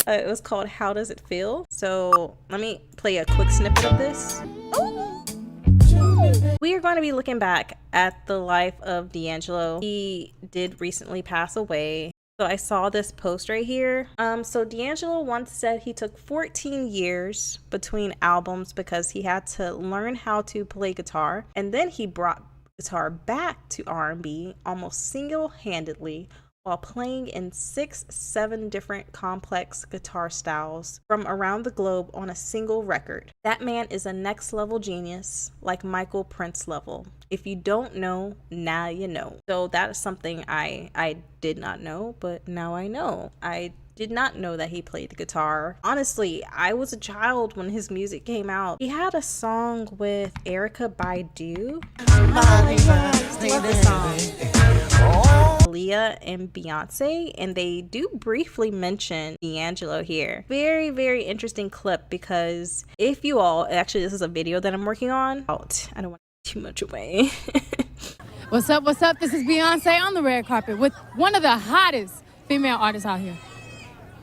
It was called How Does It Feel? So let me play a quick snippet of this. Oh! We are going to be looking back at the life of D'Angelo. He did recently pass away. So I saw this post right here. So D'Angelo once said he took 14 years between albums because he had to learn how to play guitar, and then he brought guitar back to R&B almost single-handedly while playing in 6-7 different complex guitar styles from around the globe on a single record. That man is a next level genius, like Michael Prince level. If you don't know, now you know. So that is something I did not know, but now I know. I did not know that he played the guitar. Honestly, I was a child when his music came out. He had a song with Erykah Badu. Love the song. Leah and Beyonce, and they do briefly mention D'Angelo here. Very, very interesting clip, because if you all, actually this is a video that I'm working on. I don't want to give too much away. What's up, what's up? This is Beyonce on the red carpet with one of the hottest female artists out here,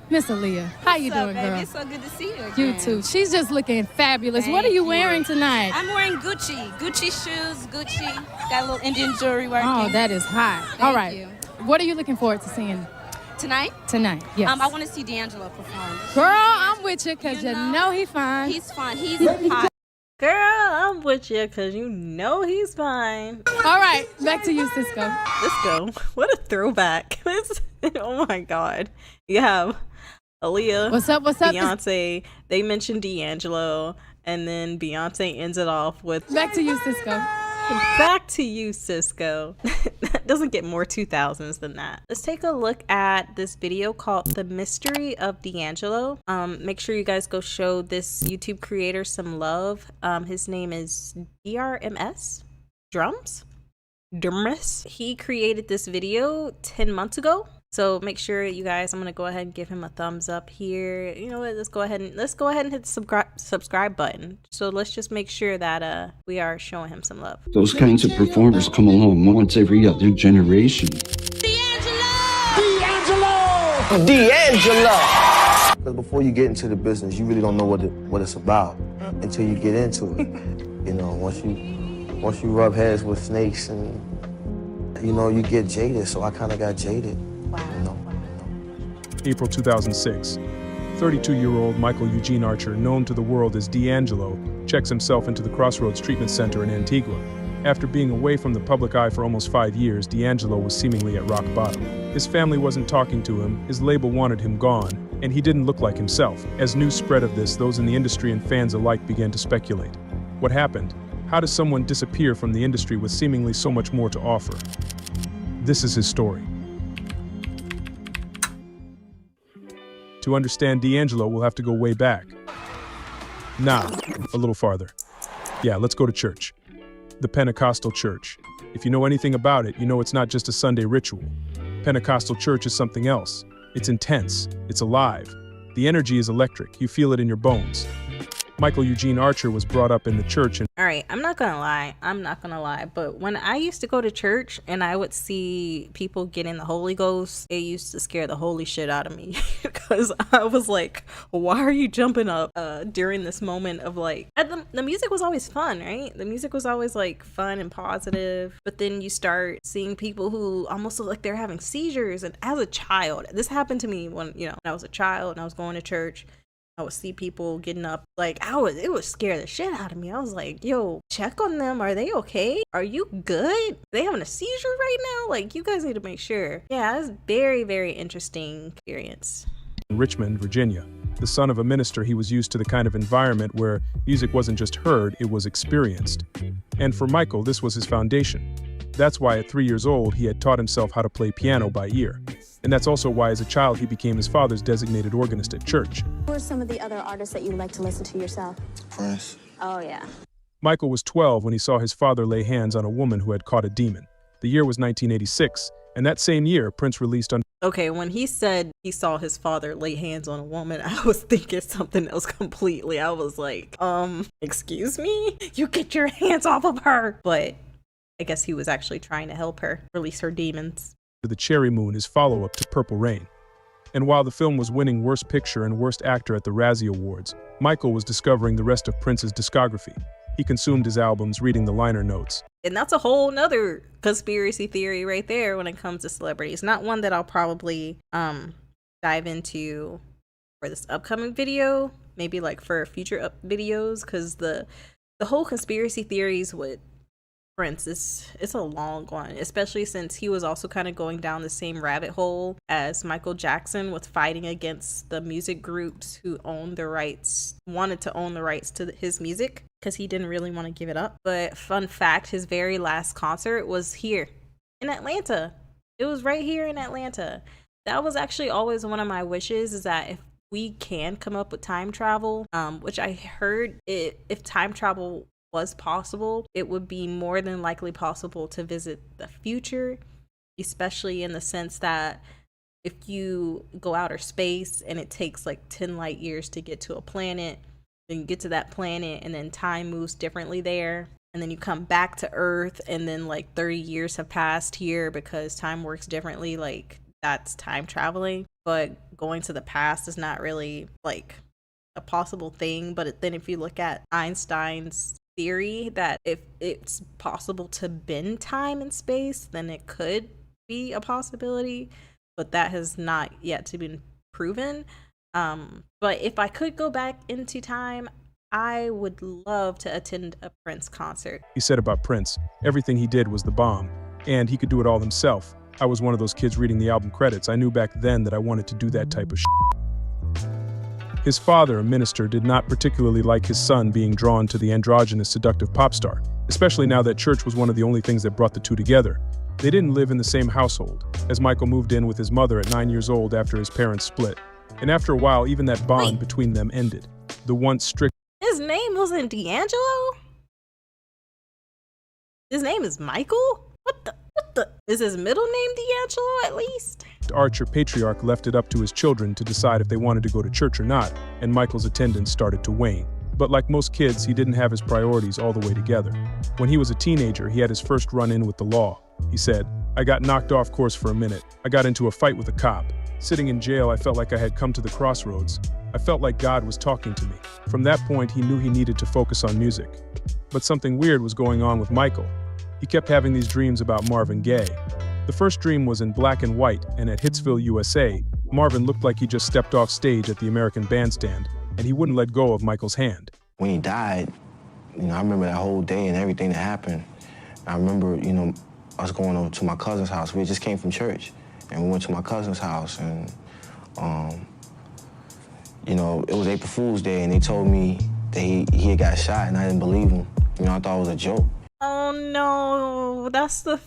Miss Aaliyah. How you doing, girl? It's so good to see you again. You too. She's just looking fabulous. What are you wearing tonight? I'm wearing Gucci shoes, Gucci. Got a little Indian jewelry working. Oh, that is hot. All right. You. What are you looking forward to seeing Tonight? Tonight, yes. I want to see D'Angelo perform. Girl, I'm with you because you know he's fine. He's fine. He's hot. Girl, I'm with you because you know he's fine. All right, back to you, Cisco. Cisco, what a throwback. Oh my God. You have Aaliyah, what's up, Beyonce, they mentioned D'Angelo, and then Beyonce ends it off with back to you, Cisco. Back to you, Cisco. That doesn't get more 2000s than that. Let's take a look at this video called The Mystery of D'Angelo. Make sure you guys go show this YouTube creator some love. His name is DRMS. DRMS. He created this video 10 months ago. So make sure you guys, I'm gonna go ahead and give him a thumbs up here. You know what, let's go ahead and hit the subscribe button. So let's just make sure that we are showing him some love. Those kinds of performers come along once every other generation. D'Angelo! Because before you get into the business, you really don't know what it's about until you get into it. You know, once you rub heads with snakes, and you know, you get jaded. So I kind of got jaded. April 2006. 32-year-old Michael Eugene Archer, known to the world as D'Angelo, checks himself into the Crossroads Treatment Center in Antigua. After being away from the public eye for almost 5 years, D'Angelo was seemingly at rock bottom. His family wasn't talking to him, his label wanted him gone, and he didn't look like himself. As news spread of this, those in the industry and fans alike began to speculate. What happened? How does someone disappear from the industry with seemingly so much more to offer? This is his story. To understand D'Angelo, we'll have to go way back. Nah, a little farther. Yeah, let's go to church. The Pentecostal church. If you know anything about it, you know it's not just a Sunday ritual. Pentecostal church is something else. It's intense. It's alive. The energy is electric. You feel it in your bones. Michael Eugene Archer was brought up in the church. All right, I'm not gonna lie, but when I used to go to church and I would see people getting the Holy Ghost, it used to scare the holy shit out of me because I was like, why are you jumping up during this moment of like, the music was always fun, right? The music was always like fun and positive, but then you start seeing people who almost look like they're having seizures. And as a child, this happened to me when I was a child and I was going to church. I would see people getting up, like it would scare the shit out of me. I was like, yo, check on them. Are they okay? Are you good? Are they having a seizure right now? Like, you guys need to make sure. Yeah, it was very, very interesting experience. In Richmond, Virginia. The son of a minister, he was used to the kind of environment where music wasn't just heard, it was experienced. And for Michael, this was his foundation. That's why at 3 years old, he had taught himself how to play piano by ear. And that's also why as a child, he became his father's designated organist at church. Who are some of the other artists that you like to listen to yourself? Prince. Oh, yeah. Michael was 12 when he saw his father lay hands on a woman who had caught a demon. The year was 1986, and that same year, Prince released Okay, when he said he saw his father lay hands on a woman, I was thinking something else completely. I was like, excuse me? You get your hands off of her! But I guess he was actually trying to help her release her demons. The Cherry Moon, his follow-up to Purple Rain. And while the film was winning Worst Picture and Worst Actor at the Razzie Awards, Michael was discovering the rest of Prince's discography. He consumed his albums, reading the liner notes. And that's a whole nother conspiracy theory right there when it comes to celebrities. Not one that I'll probably dive into for this upcoming video, maybe like for future videos, because the whole conspiracy theories with Prince it's a long one, especially since he was also kind of going down the same rabbit hole as Michael Jackson with fighting against the music groups who wanted to own the rights to his music because he didn't really want to give it up. But fun fact, his very last concert was here in Atlanta. It was right here in Atlanta. That was actually always one of my wishes, is that if we can come up with time travel, which I heard if time travel was possible, it would be more than likely possible to visit the future, especially in the sense that if you go outer space and it takes like 10 light years to get to a planet, then you get to that planet and then time moves differently there, and then you come back to Earth and then like 30 years have passed here because time works differently, like that's time traveling. But going to the past is not really like a possible thing. But then if you look at Einstein's theory that if it's possible to bend time and space, then it could be a possibility, but that has not yet to be proven. But if I could go back into time, I would love to attend a Prince concert. He said about Prince, everything he did was the bomb, and he could do it all himself. I was one of those kids reading the album credits. I knew back then that I wanted to do that type of shit. His father, a minister, did not particularly like his son being drawn to the androgynous, seductive pop star, especially now that church was one of the only things that brought the two together. They didn't live in the same household, as Michael moved in with his mother at 9 years old after his parents split. And after a while, even that bond between them ended. The once strict... His name wasn't D'Angelo? His name is Michael? What the? Is his middle name D'Angelo at least? Archer patriarch left it up to his children to decide if they wanted to go to church or not, and Michael's attendance started to wane. But like most kids, he didn't have his priorities all the way together. When he was a teenager, he had his first run-in with the law. He said, "I got knocked off course for a minute. I got into a fight with a cop. Sitting in jail, I felt like I had come to the crossroads. I felt like God was talking to me." From that point, he knew he needed to focus on music. But something weird was going on with Michael. He kept having these dreams about Marvin Gaye. The first dream was in black and white, and at Hitsville, USA, Marvin looked like he just stepped off stage at the American Bandstand, and he wouldn't let go of Michael's hand. When he died, I remember that whole day and everything that happened. I remember, us going over to my cousin's house. We just came from church, and we went to my cousin's house, and, it was April Fool's Day, and they told me that he had got shot, and I didn't believe him. I thought it was a joke. Oh no, that's the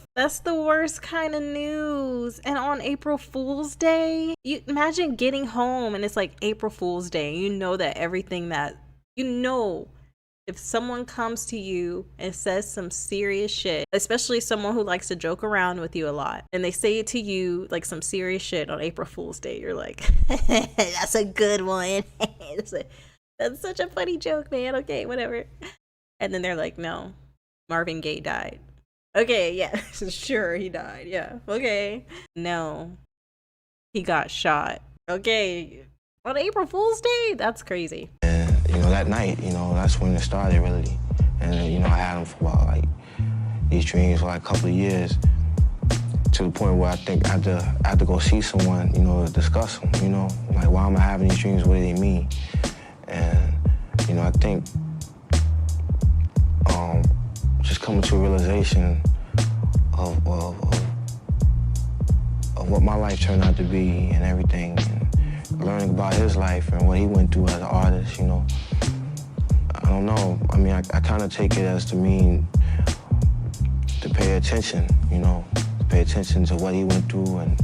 worst kind of news. And on April Fool's Day, you imagine getting home and it's like April Fool's Day. You know that everything that, if someone comes to you and says some serious shit, especially someone who likes to joke around with you a lot, and they say it to you like some serious shit on April Fool's Day, you're like, that's a good one. That's such a funny joke, man. Okay, whatever. And then they're like, no, Marvin Gaye died. Okay, yeah, sure, he died. Yeah, okay. No, he got shot. Okay, on April Fool's Day? That's crazy. And, that night, that's when it started, really. And, I had them for about, these dreams for, a couple of years, to the point where I think I had to go see someone, to discuss them, why am I having these dreams? What do they mean? And, I think just coming to a realization of what my life turned out to be and everything, and learning about his life and what he went through as an artist, I don't know. I mean, I kind of take it as to mean to pay attention, to pay attention to what he went through, and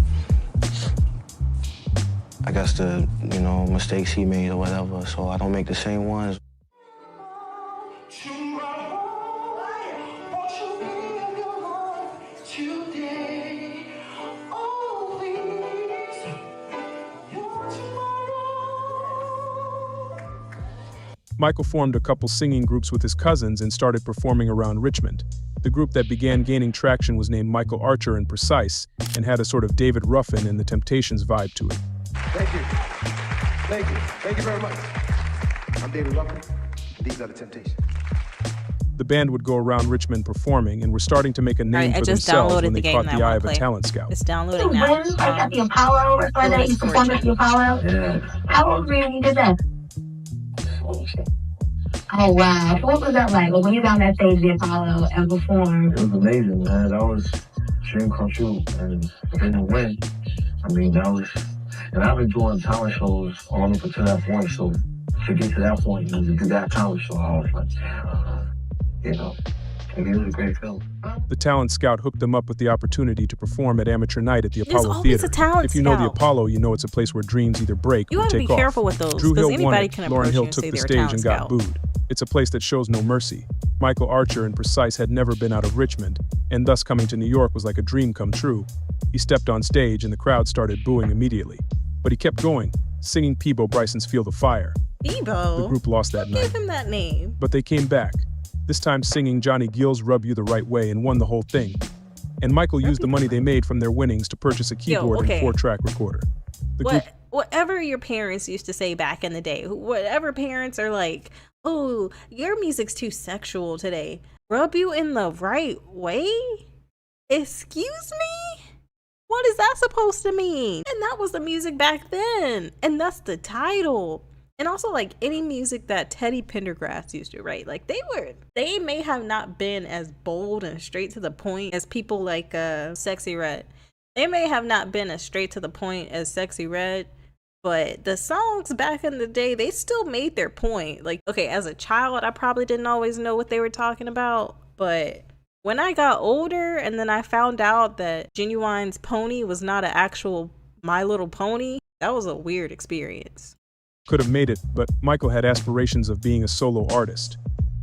I guess the, mistakes he made or whatever, so I don't make the same ones. Michael formed a couple singing groups with his cousins and started performing around Richmond. The group that began gaining traction was named Michael Archer and Precise, and had a sort of David Ruffin and the Temptations vibe to it. Thank you. Thank you. Thank you very much. I'm David Ruffin. These are the Temptations. The band would go around Richmond performing and were starting to make a name Alright, I for just themselves downloaded when the they game caught that I the eye wanna of a play. talent scout. It's downloading now. Like at the Apollo, or that you performed at the Apollo? Yeah. How old were you when you did that? Oh wow. So what was that like? Well, when you got on that stage at the Apollo and performed? It was amazing, man. That was dream come true. And didn't win. I mean, that was... And I've been doing talent shows all up to that point, so to get to that point, to do that talent show, I was like, you know, it was a great film. The talent scout hooked them up with the opportunity to perform at amateur night at the There's Apollo always Theater. a talent If you know the scout. Apollo, you know it's a place where dreams either break You or gotta take be off. careful with those, Drew 'cause Hill won anybody it. can Lauryn approach Hill you and took say the they're a stage talent and got scout. booed. It's a place that shows no mercy. Michael Archer and Precise had never been out of Richmond, and thus coming to New York was like a dream come true. He stepped on stage and the crowd started booing immediately. But he kept going, singing Peebo Bryson's Feel the Fire. Peebo? The group lost that Who night. gave him that name? But they came back, this time singing Johnny Gill's Rub You the Right Way, and won the whole thing. And Michael used the money they made from their winnings to purchase a keyboard okay. and 4-track recorder. The group Whatever your parents used to say back in the day, whatever parents are like, oh, your music's too sexual today. Rub you in the right way? Excuse me? What is that supposed to mean? And that was the music back then. And that's the title. And also, like, any music that Teddy Pendergrass used to write, like, they may have not been as bold and straight to the point as people like Sexy Red. They may have not been as straight to the point as Sexy Red, but the songs back in the day, they still made their point. Like, okay, as a child, I probably didn't always know what they were talking about, but when I got older and then I found out that Genuine's pony was not an actual My Little Pony, that was a weird experience. could have made it, but Michael had aspirations of being a solo artist.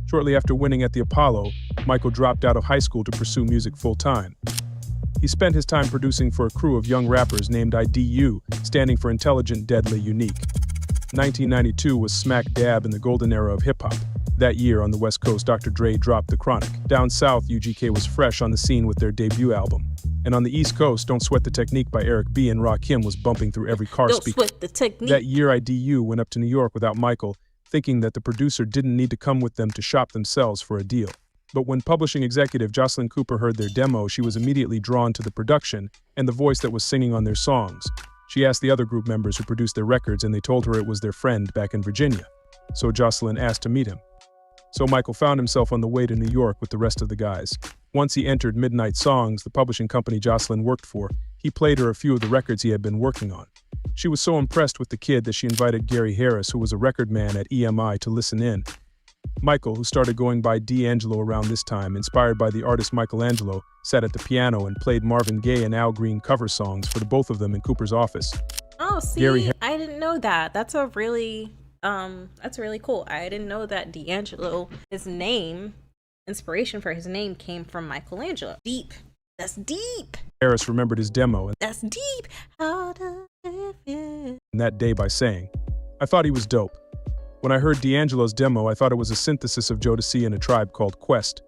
Shortly after winning at the Apollo, Michael dropped out of high school to pursue music full-time. He spent his time producing for a crew of young rappers named IDU, standing for Intelligent, Deadly, Unique. 1992 was smack dab in the golden era of hip-hop. That year on the West Coast, Dr. Dre dropped The Chronic. Down south, UGK was fresh on the scene with their debut album. And on the East Coast, Don't Sweat the Technique by Eric B. and Rakim was bumping through every car Don't speaker. sweat the technique. That year, IDU went up to New York without Michael, thinking that the producer didn't need to come with them to shop themselves for a deal. But when publishing executive Jocelyn Cooper heard their demo, she was immediately drawn to the production and the voice that was singing on their songs. She asked the other group members who produced their records, and they told her it was their friend back in Virginia. So Jocelyn asked to meet him. So Michael found himself on the way to New York with the rest of the guys. Once he entered Midnight Songs, the publishing company Jocelyn worked for, he played her a few of the records he had been working on. She was so impressed with the kid that she invited Gary Harris, who was a record man at EMI, to listen in. Michael, who started going by D'Angelo around this time, inspired by the artist Michelangelo, sat at the piano and played Marvin Gaye and Al Green cover songs for the both of them in Cooper's office. Oh, see, I didn't know that. That's really cool. I didn't know that D'Angelo, his name, inspiration for his name came from Michelangelo. Deep. That's deep. Harris remembered his demo That's deep. How does it feel? that day by saying, "I thought he was dope. When I heard D'Angelo's demo, I thought it was a synthesis of Jodeci and A Tribe Called Quest."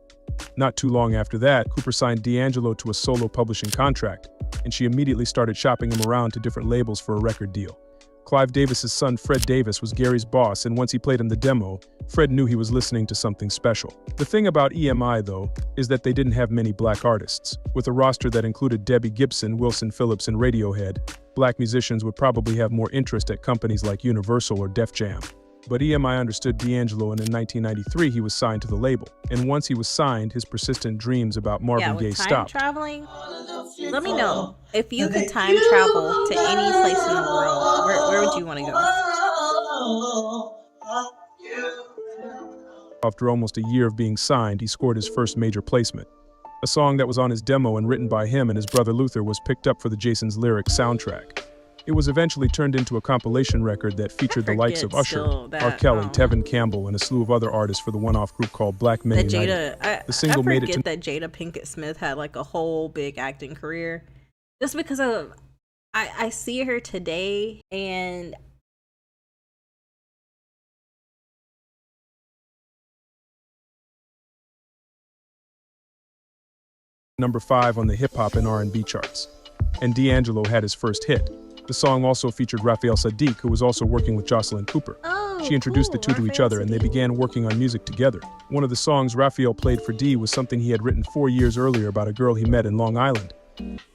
Not too long after that, Cooper signed D'Angelo to a solo publishing contract, and she immediately started shopping him around to different labels for a record deal. Clive Davis's son, Fred Davis, was Gary's boss, and once he played him the demo, Fred knew he was listening to something special. The thing about EMI, though, is that they didn't have many black artists. With a roster that included Debbie Gibson, Wilson Phillips, and Radiohead, black musicians would probably have more interest at companies like Universal or Def Jam. But EMI understood D'Angelo, and in 1993 he was signed to the label. And once he was signed, his persistent dreams about Marvin Gaye stopped. Traveling, let me know if you could time travel to any place in the world. Where would you want to go? After almost a year of being signed, he scored his first major placement. A song that was on his demo and written by him and his brother Luther was picked up for the Jason's Lyrics soundtrack. It was eventually turned into a compilation record that featured the likes of Usher, R. Kelly, Tevin Campbell, and a slew of other artists for the one-off group called Black Men United. The single made it to that Jada Pinkett Smith had like a whole big acting career, just because of I see her today and number 5 on the hip-hop and R&B charts. And D'Angelo had his first hit. The song also featured Raphael Sadiq, who was also working with Jocelyn Cooper. She introduced the two to each other and they began working on music together. One of the songs Raphael played for Dee was something he had written 4 years earlier about a girl he met in Long Island.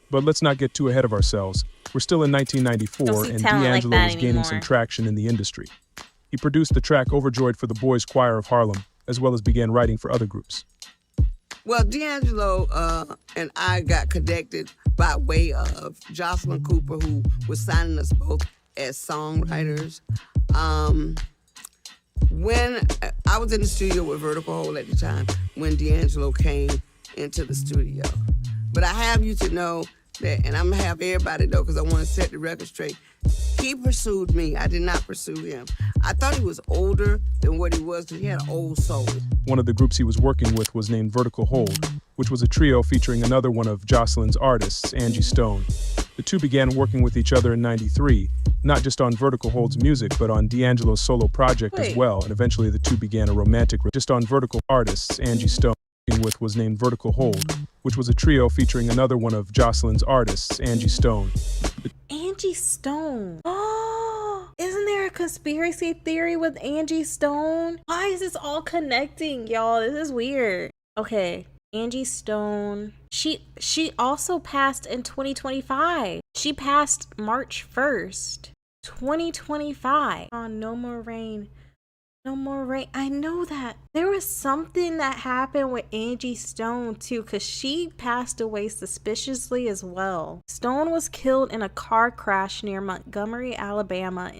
But let's not get too ahead of ourselves. We're still in 1994 and D'Angelo is gaining some traction in the industry. He produced the track Overjoyed for the Boys Choir of Harlem, as well as began writing for other groups. Well, D'Angelo and I got connected by way of Jocelyn Cooper, who was signing us both as songwriters. When I was in the studio with Vertical Hole at the time, when D'Angelo came into the studio. But I have you to know that, and I'm gonna have everybody know because I want to set the record straight. He pursued me. I did not pursue him. I thought he was older than what he was because he had an old soul. One of the groups he was working with was named Vertical Hold, which was a trio featuring another one of Jocelyn's artists, Angie Stone. The two began working with each other in '93, not just on Vertical Hold's music, but on D'Angelo's solo project as well, and eventually the two began a romantic just on Vertical artists, Angie Stone with was named Vertical Hold, which was a trio featuring another one of Jocelyn's artists, Angie Stone. Angie Stone. Oh, isn't there a conspiracy theory with Angie Stone? Why is this all connecting, y'all? This is weird. Okay, Angie Stone. She also passed in 2025. She passed March 1st, 2025. Oh, no more rain. No more rain. I know that. There was something that happened with Angie Stone too, because she passed away suspiciously as well. Stone was killed in a car crash near Montgomery, Alabama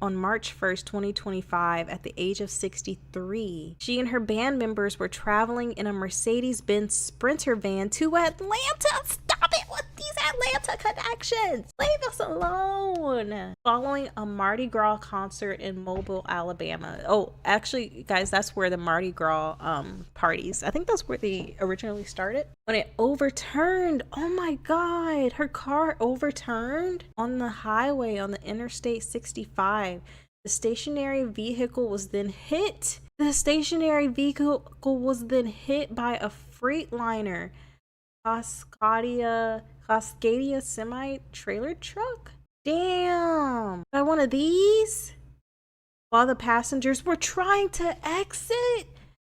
on March 1st, 2025 at the age of 63. She and her band members were traveling in a Mercedes-Benz Sprinter van to Atlanta. Stop it with these Atlanta connections. Leave us alone. Following a Mardi Gras concert in Mobile, Alabama. Oh, actually, guys, that's where the Mardi Gras parties, I think that's where they originally started. When it overturned, oh my God, her car overturned on the highway on the Interstate 65. The stationary vehicle was then hit. The stationary vehicle was then hit by a Freightliner Cascadia semi-trailer truck. Damn. By one of these? While the passengers were trying to exit.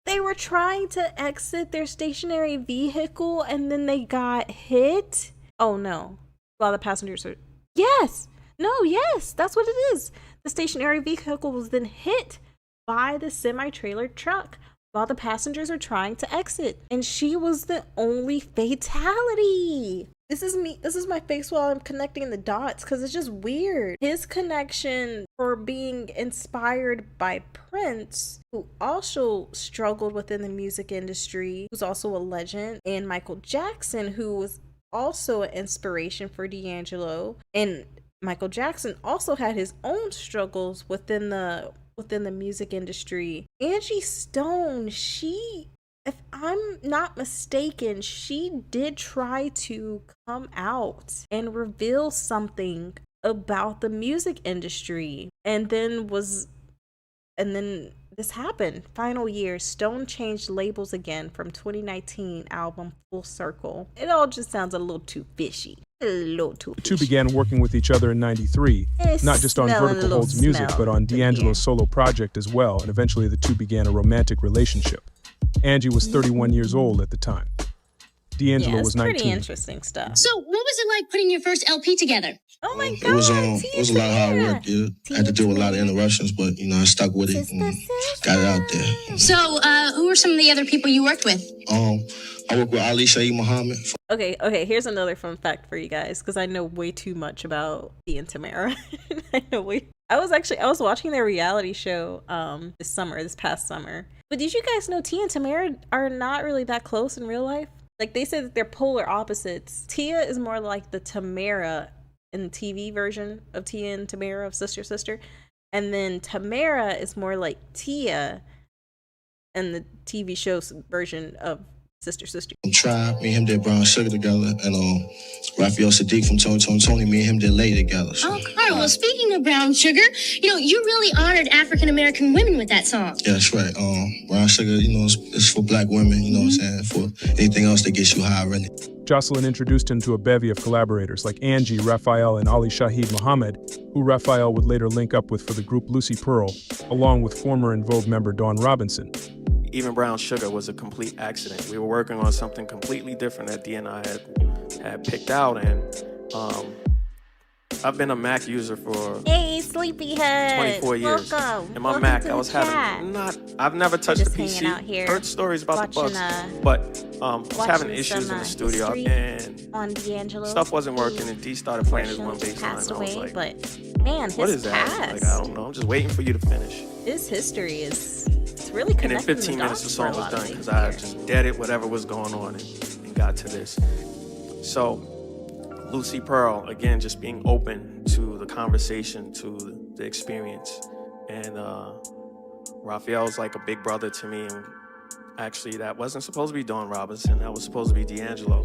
They were trying to exit their stationary vehicle and then they got hit. Oh no. While the passengers are... Yes. No, yes. That's what it is. The stationary vehicle was then hit by the semi-trailer truck while the passengers are trying to exit. And she was the only fatality. This is me. This is my face while I'm connecting the dots because it's just weird. His connection for being inspired by Prince, who also struggled within the music industry, who's also a legend, and Michael Jackson, who was also an inspiration for D'Angelo. And Michael Jackson also had his own struggles within the music industry. Angie Stone, if I'm not mistaken, she did try to come out and reveal something about the music industry. And then this happened. Final year, Stone changed labels again from 2019 album Full Circle. It all just sounds a little too fishy. The two began working with each other in '93, not just on Vertical Hold's music, but on D'Angelo's solo project as well, and eventually the two began a romantic relationship. Angie was 31 years old at the time. D'Angelo was 19. Pretty interesting stuff. So, what was it like putting your first LP together? Oh my God! It was a lot of hard work. I had to deal with a lot of interruptions, but I stuck with it and got it out there. So, who were some of the other people you worked with? I worked with Ali Shaheed Muhammad. Okay, here's another fun fact for you guys, because I know way too much about T and Tamara. I was watching their reality show this past summer. But did you guys know T and Tamara are not really that close in real life? Like, they said that they're polar opposites. Tia is more like the Tamara in the TV version of Tia and Tamara of Sister. And then Tamara is more like Tia in the TV show version of Sister. Tribe, me and him did Brown Sugar together, and Raphael Sadiq from Tony, me and him did Lay together. So. Oh, Carl, well, speaking of Brown Sugar, you really honored African-American women with that song. Yeah, that's right. Brown Sugar, it's for black women, you know what I'm saying? For anything else that gets you high, really. Jocelyn introduced him to a bevy of collaborators like Angie, Raphael, and Ali Shaheed Muhammad, who Raphael would later link up with for the group Lucy Pearl, along with former En Vogue member Dawn Robinson. Even Brown Sugar was a complete accident. We were working on something completely different that D and I had picked out, and I've been a Mac user for Hey, Sleepyhead. 24 years. Welcome. And my Welcome Mac, to I was the chat. I've never touched a Just PC. hanging out here, Heard stories about the bugs, watching, but I was having issues in the studio, history and on D'Angelo. stuff wasn't working, and D started playing his one bass line. Passed I was away, like, but man, his what is that? past, Like, I don't know. I'm just waiting for you to finish. his history is it's really connecting. And in 15 minutes, the song was done because I just dead it whatever was going on and got to this. So Lucy Pearl, again, just being open to the conversation, to the experience. And Raphael's like a big brother to me. And actually, that wasn't supposed to be Dawn Robinson. That was supposed to be D'Angelo.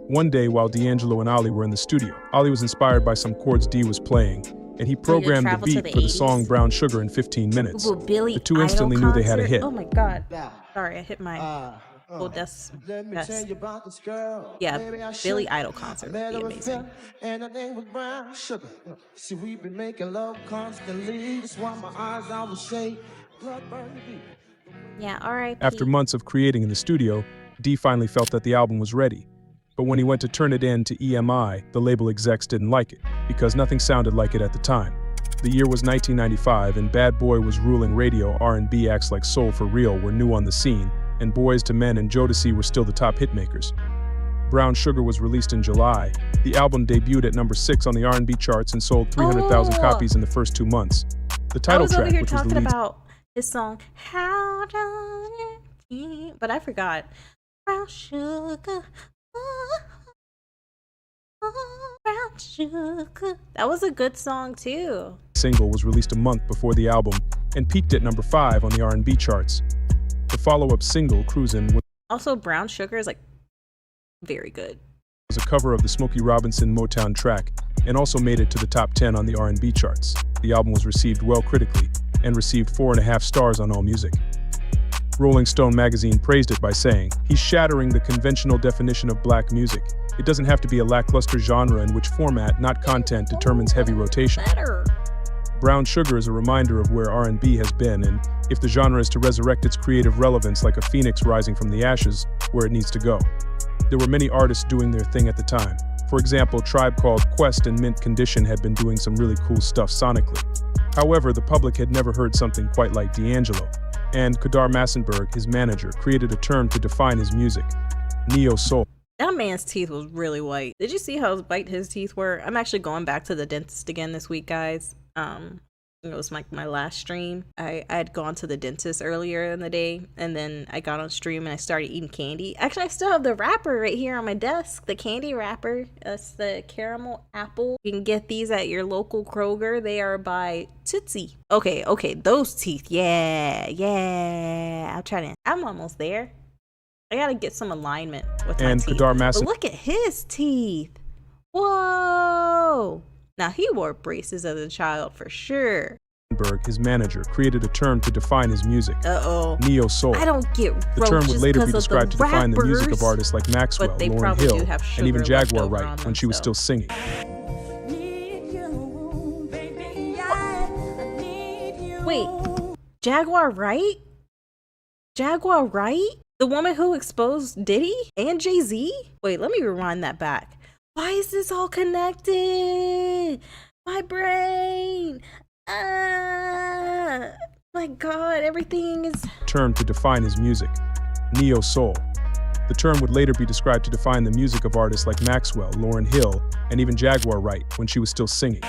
One day, while D'Angelo and Ali were in the studio, Ali was inspired by some chords D was playing, and he programmed the beat for the song Brown Sugar in 15 minutes. Ooh, Billy The two instantly knew they had a hit. Oh my God. Sorry, I hit my desk. Yeah, Billy Idol concert would be amazing. And her name was Brown Sugar. See, we've been making love constantly. That's why my eyes always say, blood burn the beat. Yeah, alright. After months of creating in the studio, D finally felt that the album was ready. But when he went to turn it in to EMI, the label execs didn't like it, because nothing sounded like it at the time. The year was 1995, and Bad Boy was ruling radio. R&B acts like Soul for Real were new on the scene, and Boys to Men and Jodeci were still the top hitmakers. Brown Sugar was released in July. The album debuted at number 6 on the R&B charts and sold 300,000 copies in the first 2 months. The title track, which was the lead... about his song, How Does It Feel? But I forgot. Brown Sugar. Brown Sugar. That was a good song too. Single was released a month before the album and peaked at number 5 on the R&B charts. The follow-up single, Cruisin', was also Brown Sugar is like very good. Was a cover of the Smokey Robinson Motown track and also made it to the top 10 on the R&B charts. The album was received well critically and received 4.5 stars on AllMusic. Rolling Stone magazine praised it by saying, "He's shattering the conventional definition of black music. It doesn't have to be a lackluster genre in which format, not content, determines heavy rotation." Better. Brown Sugar is a reminder of where R&B has been, and if the genre is to resurrect its creative relevance like a phoenix rising from the ashes, where it needs to go. There were many artists doing their thing at the time. For example, Tribe Called Quest and Mint Condition had been doing some really cool stuff sonically. However, the public had never heard something quite like D'Angelo, and Kadar Massenberg, his manager, created a term to define his music, neo-soul. That man's teeth was really white. Did you see how white his teeth were? I'm actually going back to the dentist again this week, guys. It was like my last stream. I had gone to the dentist earlier in the day, and then I got on stream and I started eating candy. Actually, I still have the wrapper right here on my desk, the candy wrapper. That's the caramel apple. You can get these at your local Kroger. They are by Tootsie. Okay, those teeth. Yeah. I'm almost there. I gotta get some alignment with my teeth. But look at his teeth. Whoa. Now, he wore braces as a child for sure. His manager, created a term to define his music. Neo-soul. I don't get the term would later be described to define the music of artists like Maxwell, Lauryn Hill, and even Jaguar Wright when she was still singing. Wait, Jaguar Wright? Jaguar Wright? The woman who exposed Diddy and Jay-Z? Wait, let me rewind that back. Why is this all connected? My brain. My God, everything is... Term to define his music, neo-soul. The term would later be described to define the music of artists like Maxwell, Lauryn Hill, and even Jaguar Wright when she was still singing.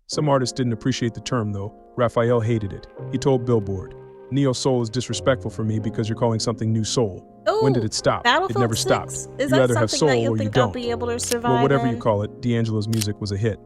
Some artists didn't appreciate the term, though. Raphael hated it. He told Billboard, "Neo-soul is disrespectful for me because you're calling something new soul. Ooh, when did it stop? It never stopped. You either have soul or you don't. I'll be able to survive well, whatever you call it, D'Angelo's music was a hit.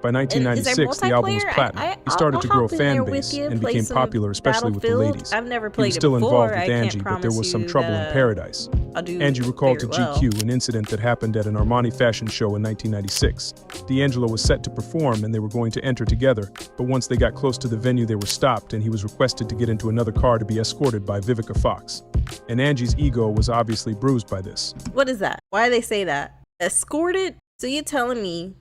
By 1996, the album was platinum. He started to grow a fan base and became popular, especially with the ladies. I've never He played was still it before. involved with Angie, but there was some trouble in Paradise. Angie Angie recalled to GQ an incident that happened at an Armani fashion show in 1996. D'Angelo was set to perform and they were going to enter together, but once they got close to the venue, they were stopped and he was requested to get into another car to be escorted by Vivica Fox. And Angie's ego was obviously bruised by this. What is that? Why do they say that? Escorted? So you're telling me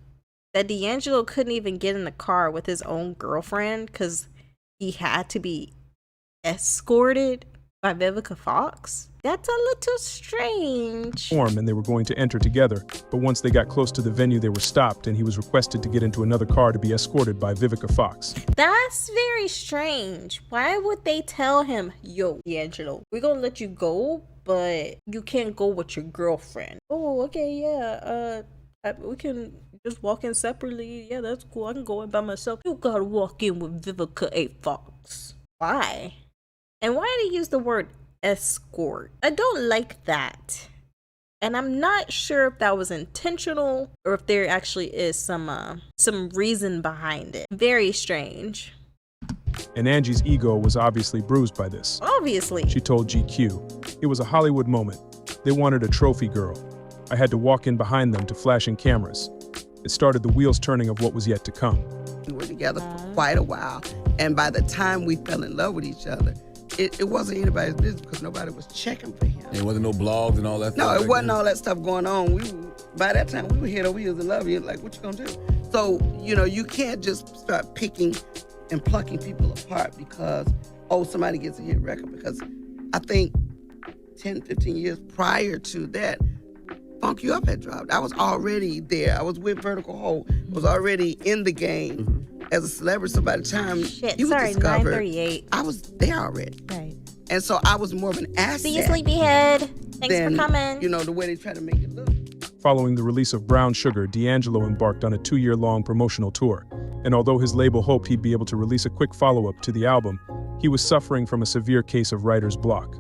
that D'Angelo couldn't even get in the car with his own girlfriend because he had to be escorted by Vivica Fox? That's a little strange. And they were going to enter together, but once they got close to the venue, they were stopped and he was requested to get into another car to be escorted by Vivica Fox. That's very strange. Why would they tell him, yo, D'Angelo, we're gonna let you go, but you can't go with your girlfriend? Oh, okay, yeah, we can just walk in separately. Yeah, that's cool. I can go in by myself. You gotta walk in with Vivica A. Fox. Why? And why do they use the word escort? I don't like that. And I'm not sure if that was intentional or if there actually is some reason behind it. Very strange. And Angie's ego was obviously bruised by this. Obviously. She told GQ, "It was a Hollywood moment. They wanted a trophy girl. I had to walk in behind them to flashing cameras. It started the wheels turning of what was yet to come." We were together for quite a while, and by the time we fell in love with each other, it wasn't anybody's business because nobody was checking for him. There wasn't no blogs and all that stuff? No, it wasn't all that stuff going on. By that time, we were head over heels in love. You're like, what you gonna do? So, you can't just start picking and plucking people apart because, somebody gets a hit record. Because I think 10, 15 years prior to that, Funk You Up had dropped. I was already there. I was with Vertical Hole. I was already in the game as a celebrity. So by the time you were discovered, 938. I was there already. Right. And so I was more of an asset. See you, sleepyhead. Thanks for coming. The way they try to make it look. Following the release of Brown Sugar, D'Angelo embarked on a 2-year-long promotional tour. And although his label hoped he'd be able to release a quick follow-up to the album, he was suffering from a severe case of writer's block.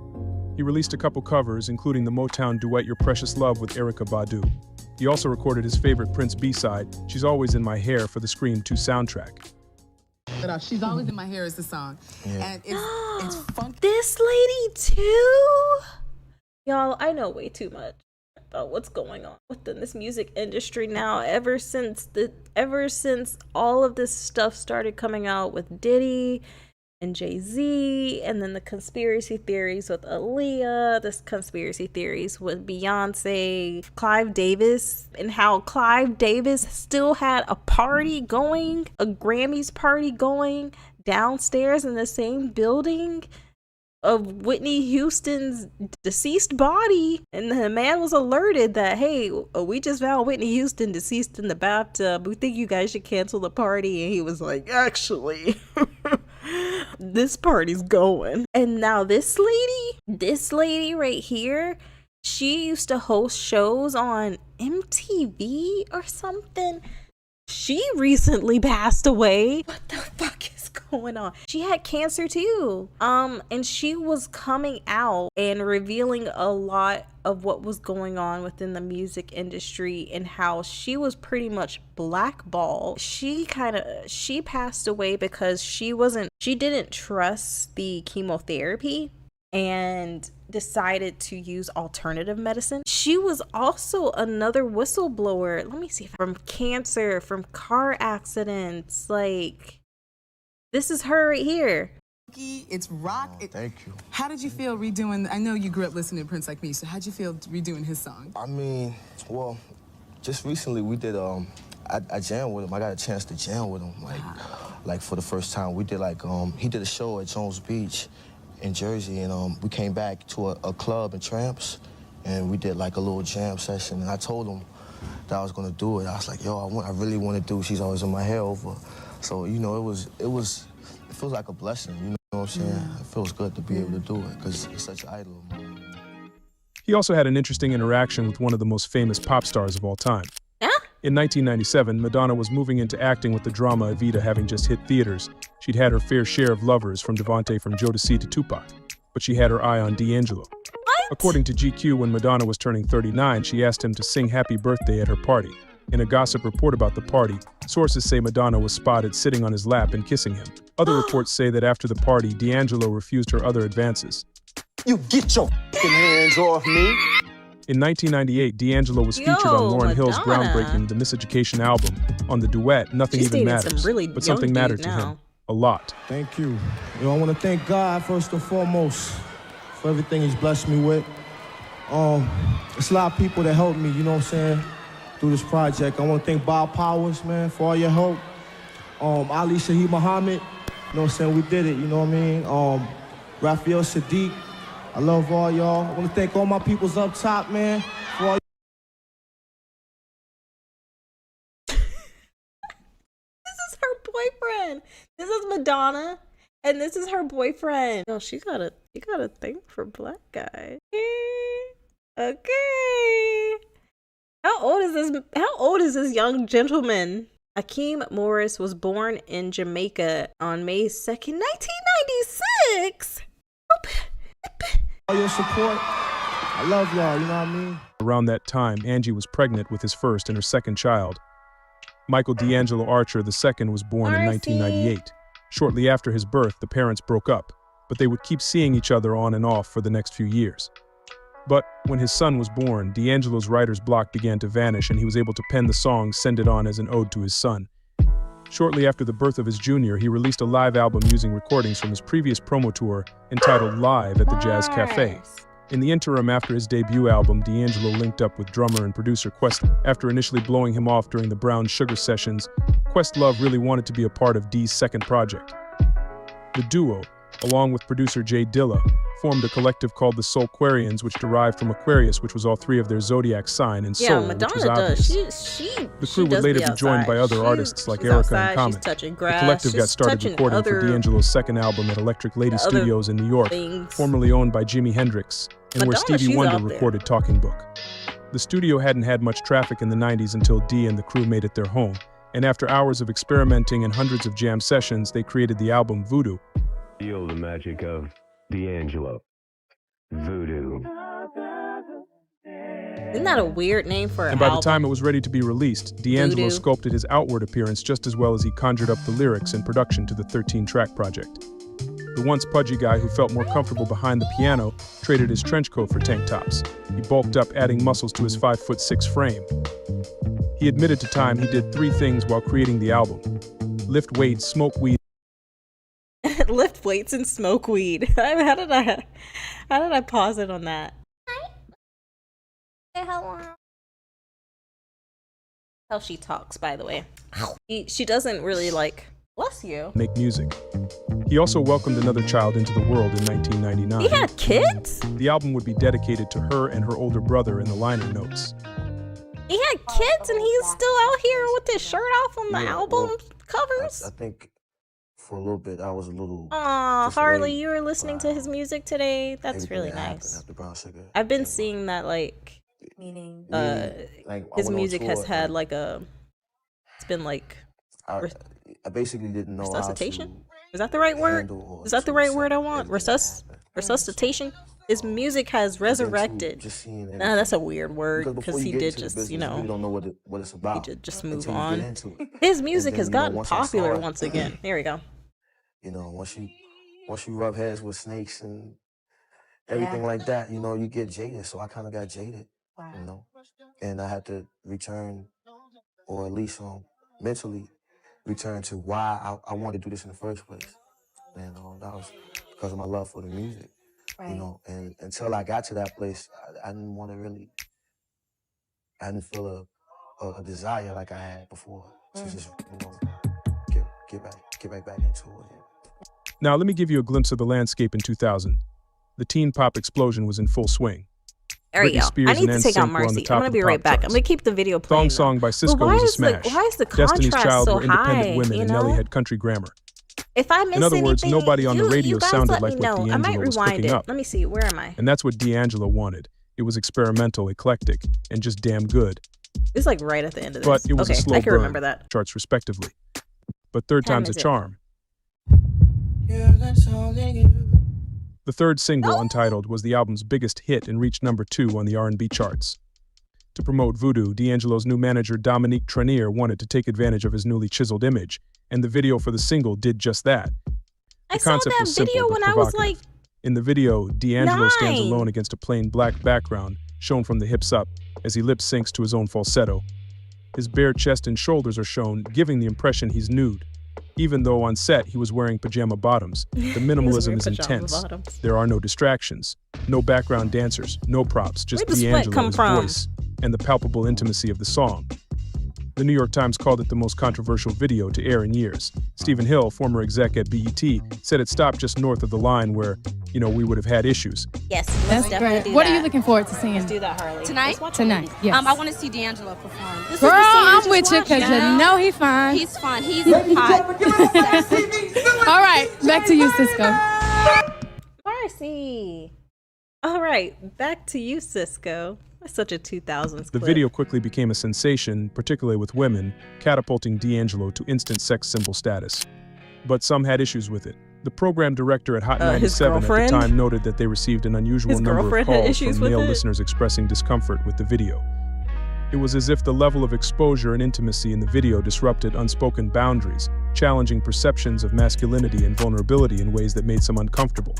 He released a couple covers, including the Motown duet Your Precious Love with Erykah Badu. He also recorded his favorite Prince B-side, She's Always in My Hair, for the Scream 2 soundtrack. She's Always in My Hair is the song. Yeah. And it's fun. This lady too? Y'all, I know way too much about what's going on within this music industry now. Ever since all of this stuff started coming out with Diddy and Jay-Z, and then the conspiracy theories with Aaliyah, this conspiracy theories with Beyonce, Clive Davis, and how Clive Davis still had a party going, a Grammys party going downstairs in the same building of Whitney Houston's deceased body, and the man was alerted that, hey, we just found Whitney Houston deceased in the bathtub. We think you guys should cancel the party. And he was like, actually, this party's going. And now this lady right here, she used to host shows on MTV or something. She recently passed away. What the fuck is going on? She had cancer too. And she was coming out and revealing a lot of what was going on within the music industry and how she was pretty much blackballed. She passed away because she didn't trust the chemotherapy and decided to use alternative medicine. She was also another whistleblower. Let me see. From cancer, from car accidents. Like, this is her right here. It's rock. Thank you. How did you feel redoing? I know you grew up listening to Prince like me, so how'd you feel redoing his song? I mean, well, just recently we did, I jammed with him. I got a chance to jam with him, like for the first time. We did he did a show at Jones Beach in Jersey, and we came back to a club in Tramps, and we did like a little jam session, and I told him that I was gonna do it. I was like, yo, I really want to do She's Always in My Hair over. So, it feels like a blessing, you know what I'm saying? Yeah. It feels good to be able to do it, because it's such an idol of mine. He also had an interesting interaction with one of the most famous pop stars of all time. In 1997, Madonna was moving into acting with the drama Evita having just hit theaters. She'd had her fair share of lovers, from Devante from Jodeci to Tupac, but she had her eye on D'Angelo. According to GQ, when Madonna was turning 39, she asked him to sing Happy Birthday at her party. In a gossip report about the party, Sources say Madonna was spotted sitting on his lap and kissing him. Other reports say that after the party, D'Angelo refused her other advances. You get your hands off me. In 1998, D'Angelo was featured on Lauryn Hill's groundbreaking The Miseducation album. On the duet, Nothing Even Matters, but something mattered to him. A lot. Thank you. I want to thank God first and foremost for everything He's blessed me with. It's a lot of people that helped me, you know what I'm saying, through this project. I want to thank Bob Powers, man, for all your help. Ali Shaheed Muhammad, you know what I'm saying, we did it, you know what I mean? Raphael Sadiq, I love all y'all. I want to thank all my peoples up top, man, for all boyfriend. This is Madonna, and this is her boyfriend. Oh, she got a thing for black guys. Okay. How old is this young gentleman? Hakeem Morris was born in Jamaica on May 2nd, 1996. All your support. I love y'all, you know what I mean? Around that time, Angie was pregnant with his first and her second child. Michael D'Angelo Archer II was born in 1998. Shortly after his birth, the parents broke up, but they would keep seeing each other on and off for the next few years. But when his son was born, D'Angelo's writer's block began to vanish and he was able to pen the song Send It On as an ode to his son. Shortly after the birth of his junior, he released a live album using recordings from his previous promo tour entitled Live at the Jazz Cafe. In the interim after his debut album, D'Angelo linked up with drummer and producer Questlove. After initially blowing him off during the Brown Sugar sessions, Questlove really wanted to be a part of D's second project. The duo, along with producer Jay Dilla, formed a collective called the Soulquarians, which derived from Aquarius, which was all three of their zodiac sign, and Soul, which was obvious. The crew would later be joined by other artists like Erica and Common. The collective got started recording for D'Angelo's second album at Electric Lady Studios in New York, formerly owned by Jimi Hendrix, and where Stevie Wonder recorded Talking Book. The studio hadn't had much traffic in the 90s until D and the crew made it their home, and after hours of experimenting and hundreds of jam sessions, they created the album Voodoo. Feel the magic of D'Angelo. Voodoo. Isn't that a weird name for an album? And by the time it was ready to be released, D'Angelo sculpted his outward appearance just as well as he conjured up the lyrics and production to the 13-track project. The once pudgy guy who felt more comfortable behind the piano traded his trench coat for tank tops. He bulked up, adding muscles to his 5'6" frame. He admitted to time he did 3 things while creating the album: lift weights, smoke weed. Lift weights and smoke weed. How did I pause it on that? Hello. How she talks, by the way. She doesn't really bless you. Make music. He also welcomed another child into the world in 1999. He had kids? The album would be dedicated to her and her older brother in the liner notes. He had kids and he's still out here with his shirt off on the album covers? I think for a little bit I was a little... Aw, Harley, you were listening to his music today? That's really nice. I've been seeing that his music has had it's been I basically didn't know resuscitation? Is that the right word? Is that the right word I want? Resuscitation? His music has resurrected. Nah, that's a weird word because he did just, you don't know what it's about. He did just move on. His music has gotten popular once again. Here we go. You know, once you rub heads with snakes and everything like that, you know, you get jaded. So I kind of got jaded, you know, and I had to return, or at least mentally return to why I wanted to do this in the first place. And that was because of my love for the music, you know. And until I got to that place, I didn't want to really. I didn't feel a desire like I had before to just, you know, get right back into it. Now, let me give you a glimpse of the landscape in 2000. The teen pop explosion was in full swing. There you go. I need to take out Marcy. I'm going to be right back. I'm going to keep the video playing. Song by Cisco was a smash. Why is the Destiny's contrast Child so were independent high, women, you and know? Nelly had country grammar. If I miss in other words, anything, nobody on the radio you guys sounded let like me what know. D'Angelo I might was rewind cooking it. up. Let me see. Where am I? And that's what D'Angelo wanted. It was experimental, eclectic, and just damn good. It's like right at the end of this. But it was a slow I can burn, remember that. charts respectively. But third time's a charm. The third single, Untitled, was the album's biggest hit and reached #2 on the R&B charts. To promote Voodoo, D'Angelo's new manager Dominique Trenier wanted to take advantage of his newly chiseled image, and the video for the single did just that. I saw that video when I was like In the video, D'Angelo stands 9. alone against a plain black background, shown from the hips up, as he lip syncs to his own falsetto. His bare chest and shoulders are shown, giving the impression he's nude. Even though on set he was wearing pajama bottoms, the minimalism is intense. There are no distractions, no background dancers, no props, just D'Angelo's voice and the palpable intimacy of the song. The New York Times called it the most controversial video to air in years. Stephen Hill, former exec at BET, said it stopped just north of the line where, we would have had issues. Yes, That's great. What are you looking forward to seeing? Let's do that, Harley. Tonight? Tonight, yes. I want to see D'Angelo perform. Girl, I'm with you because you know he's fine. He's fun. He's hot. All right, back to you, Cisco. Marcy. All right, back to you, Cisco. That's such a 2000s The clip. video quickly became a sensation, particularly with women, catapulting D'Angelo to instant sex symbol status. But some had issues with it. The program director at Hot 97 at the time noted that they received an unusual number of calls from male listeners expressing discomfort with the video. It was as if the level of exposure and intimacy in the video disrupted unspoken boundaries, challenging perceptions of masculinity and vulnerability in ways that made some uncomfortable.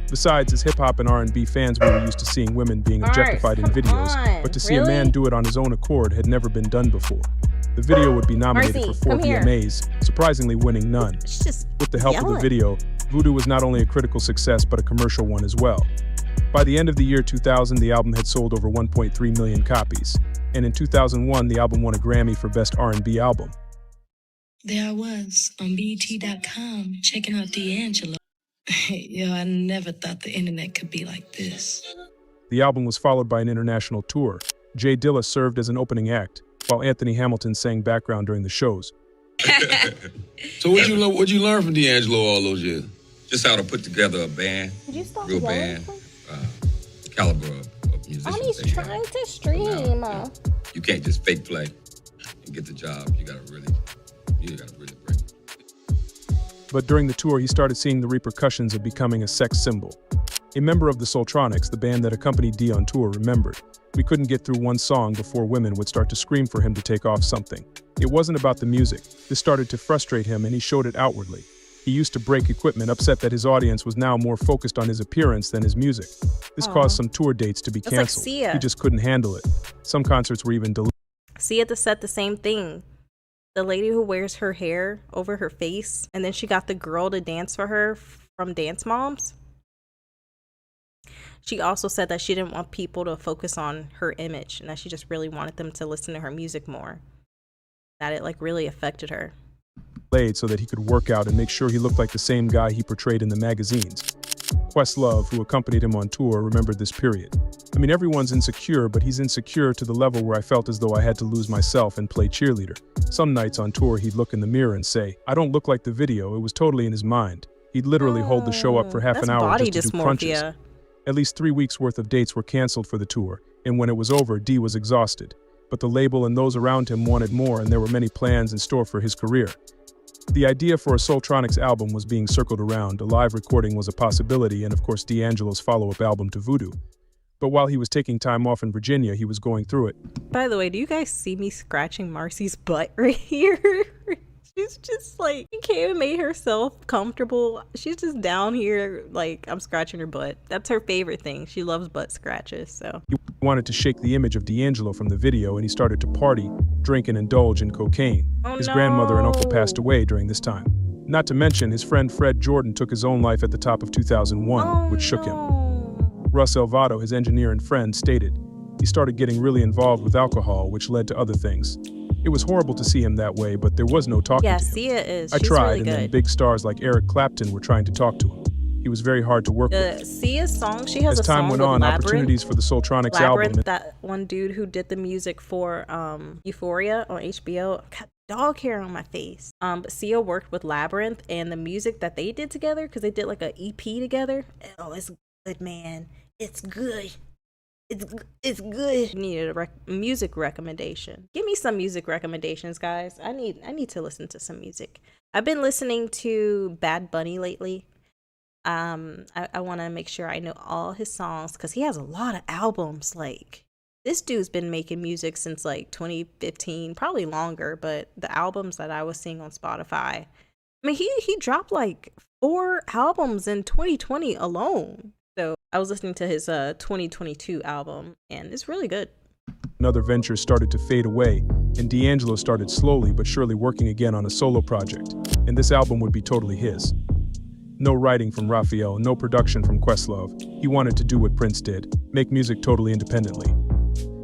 Besides, as hip-hop and R&B fans, we were used to seeing women being objectified in videos, but to see a man do it on his own accord had never been done before. The video would be nominated for 4 VMAs, surprisingly winning none. With the help of the video, Voodoo was not only a critical success but a commercial one as well. By the end of the year 2000, the album had sold over 1.3 million copies. And in 2001, the album won a Grammy for Best R&B Album. There I was on BET.com checking out D'Angelo. Yo, I never thought the internet could be like this. The album was followed by an international tour. Jay Dilla served as an opening act, while Anthony Hamilton sang background during the shows. So what'd you learn from D'Angelo all those years? Just how to put together a band, real band, caliber of musicians. Mommy's trying to stream. You can't just fake play and get the job. You gotta really bring it. But during the tour, he started seeing the repercussions of becoming a sex symbol. A member of the Soultronics, the band that accompanied D on tour, remembered, "We couldn't get through one song before women would start to scream for him to take off something." It wasn't about the music. This started to frustrate him, and he showed it outwardly. He used to break equipment, upset that his audience was now more focused on his appearance than his music. This caused some tour dates to be That's like canceled. Sia. He just couldn't handle it. Some concerts were even delayed. Sia said the same thing. The lady who wears her hair over her face, and then she got the girl to dance for her from Dance Moms. She also said that she didn't want people to focus on her image and that she just really wanted them to listen to her music more. That it like really affected her. So that he could work out and make sure he looked like the same guy he portrayed in the magazines. Questlove, who accompanied him on tour, remembered this period. "I mean, everyone's insecure, but he's insecure to the level where I felt as though I had to lose myself and play cheerleader. Some nights on tour, he'd look in the mirror and say, 'I don't look like the video.' It was totally in his mind. He'd literally hold the show up for half an hour just to do crunches. At least 3 weeks worth of dates were canceled for the tour, and when it was over, D was exhausted. But the label and those around him wanted more, and there were many plans in store for his career. The idea for a Soultronics album was being circled around, a live recording was a possibility, and of course D'Angelo's follow-up album to Voodoo. But while he was taking time off in Virginia, he was going through it. By the way, do you guys see me scratching Marcy's butt right here? She's just like, she came and made herself comfortable. She's just down here like, I'm scratching her butt. That's her favorite thing. She loves butt scratches, so. He wanted to shake the image of D'Angelo from the video, and he started to party, drink, and indulge in cocaine. His grandmother and uncle passed away during this time. Not to mention, his friend Fred Jordan took his own life at the top of 2001, which shook him. Russ Elvato, his engineer and friend, stated, "He started getting really involved with alcohol, which led to other things. It was horrible to see him that way, but there was no talking to him. Sia is. I She's tried, really and good. then big stars like Eric Clapton were trying to talk to him. He was very hard to work with. Sia's song, she has As a song time went with on, Labyrinth. opportunities for the Soultronics Labyrinth, album. that one dude who did the music for Euphoria on HBO. Got dog hair on my face. But Sia worked with Labyrinth, and the music that they did together, because they did like a EP together. Oh, it's good, man. It's good. It's good. Needed a music recommendation. Give me some music recommendations, guys. I need to listen to some music. I've been listening to Bad Bunny lately. I want to make sure I know all his songs because he has a lot of albums. Like, This dude's been making music since like 2015, probably longer, but the albums that I was seeing on Spotify, I mean, he dropped like 4 albums in 2020 alone. So I was listening to his 2022 album, and it's really good. Another venture started to fade away, and D'Angelo started slowly but surely working again on a solo project, and this album would be totally his. No writing from Raphael, no production from Questlove. He wanted to do what Prince did, make music totally independently.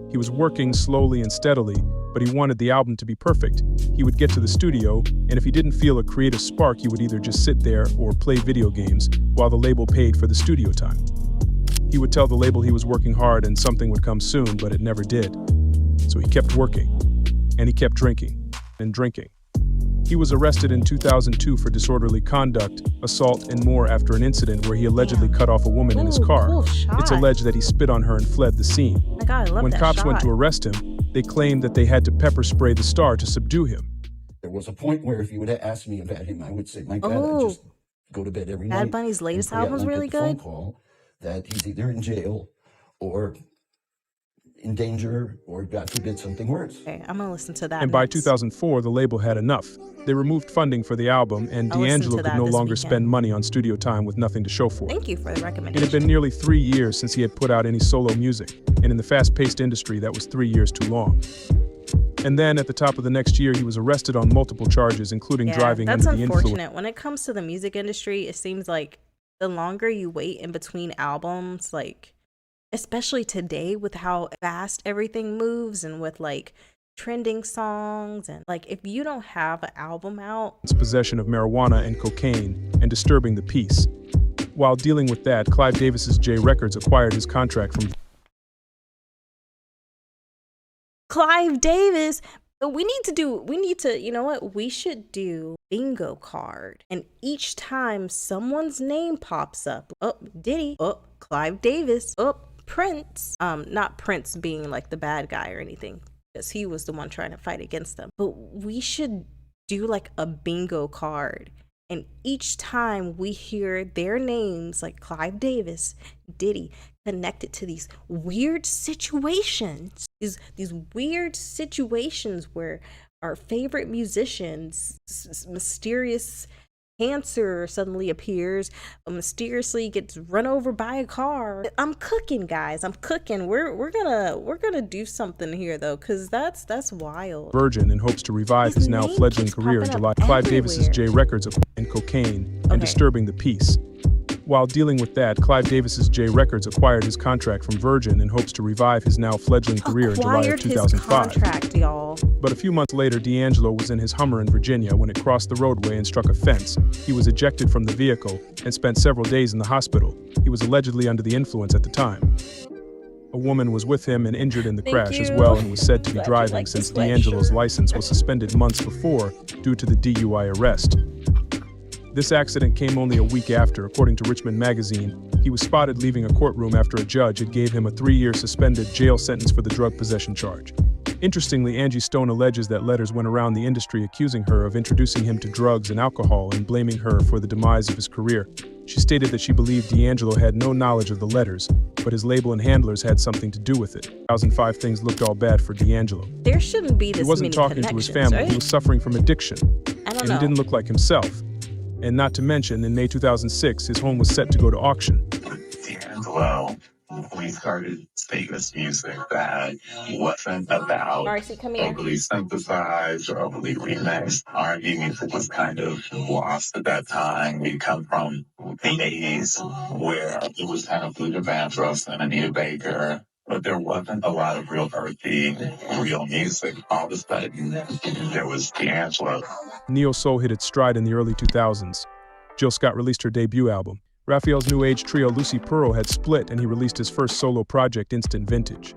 He was working slowly and steadily, but he wanted the album to be perfect. He would get to the studio, and if he didn't feel a creative spark, he would either just sit there or play video games while the label paid for the studio time. He would tell the label he was working hard and something would come soon, but it never did. So he kept working, and he kept drinking and drinking. He was arrested in 2002 for disorderly conduct, assault, and more after an incident where he allegedly cut off a woman in his car. Cool shot. It's alleged that he spit on her and fled the scene. My God, I love when that cops shot. went to arrest him, they claimed that they had to pepper spray the star to subdue him. There was a point where if you would have asked me about him, I would say, my God, I just go to bed every night. Bad Bunny's latest and pray out album's and I really get the phone good. call that he's either in jail or in danger or, God forbid, something worse. Okay, I'm gonna listen to that. And by next. 2004, the label had enough. They removed funding for the album, and I'll listen D'Angelo to could that no this longer weekend. spend money on studio time with nothing to show for it. Thank you for the It recommendation. had been nearly 3 years since he had put out any solo music, and in the fast-paced industry, that was 3 years too long. And then, at the top of the next year, he was arrested on multiple charges, including driving that's under the influence. unfortunate. When it comes to the music industry, it seems like the longer you wait in between albums, like especially today with how fast everything moves and with like trending songs, and like if you don't have an album out, Possession of marijuana and cocaine and disturbing the peace. While dealing with that, Clive Davis's J Records acquired his contract from Clive Davis. But we need to, you know what? We should do bingo card. And each time someone's name pops up, oh, Diddy, oh, Clive Davis, oh, Prince. Not Prince being like the bad guy or anything, because he was the one trying to fight against them. But we should do like a bingo card. And each time we hear their names, like Clive Davis, Diddy, connected to these weird situations, these weird situations where our favorite musicians, mysterious cancer suddenly appears, mysteriously gets run over by a car. I'm cooking, guys. I'm cooking. We're gonna do something here though, because that's wild. Virgin in hopes to revive his now fledgling career in July. Clive Davis's J Records and cocaine and disturbing the peace. While dealing with that, Clive Davis's J Records acquired his contract from Virgin in hopes to revive his now fledgling career in July of 2005. His contract, y'all. But a few months later, D'Angelo was in his Hummer in Virginia when it crossed the roadway and struck a fence. He was ejected from the vehicle and spent several days in the hospital. He was allegedly under the influence at the time. A woman was with him and injured in the crash as well and was said to be driving since D'Angelo's license was suspended months before due to the DUI arrest. This accident came only a week after. According to Richmond Magazine, he was spotted leaving a courtroom after a judge had gave him a 3-year suspended jail sentence for the drug possession charge. Interestingly, Angie Stone alleges that letters went around the industry accusing her of introducing him to drugs and alcohol and blaming her for the demise of his career. She stated that she believed D'Angelo had no knowledge of the letters, but his label and handlers had something to do with it. 2005 things looked all bad for D'Angelo. There shouldn't be this He wasn't many talking to his connections, family. right? He was suffering from addiction. I don't And know. he didn't look like himself. And not to mention, in May 2006, his home was set to go to auction. D'Angelo, we started famous music that wasn't about Marcy, come here. overly synthesized or overly remixed. R&B music was kind of lost at that time. We come from the 80s where it was kind of Luther Vandross and Anita Baker, but there wasn't a lot of real earthy, real music. All of a sudden, there was D'Angelo. Neo-soul hit its stride in the early 2000s. Jill Scott released her debut album. Raphael's new age trio Lucy Pearl had split and he released his first solo project, Instant Vintage.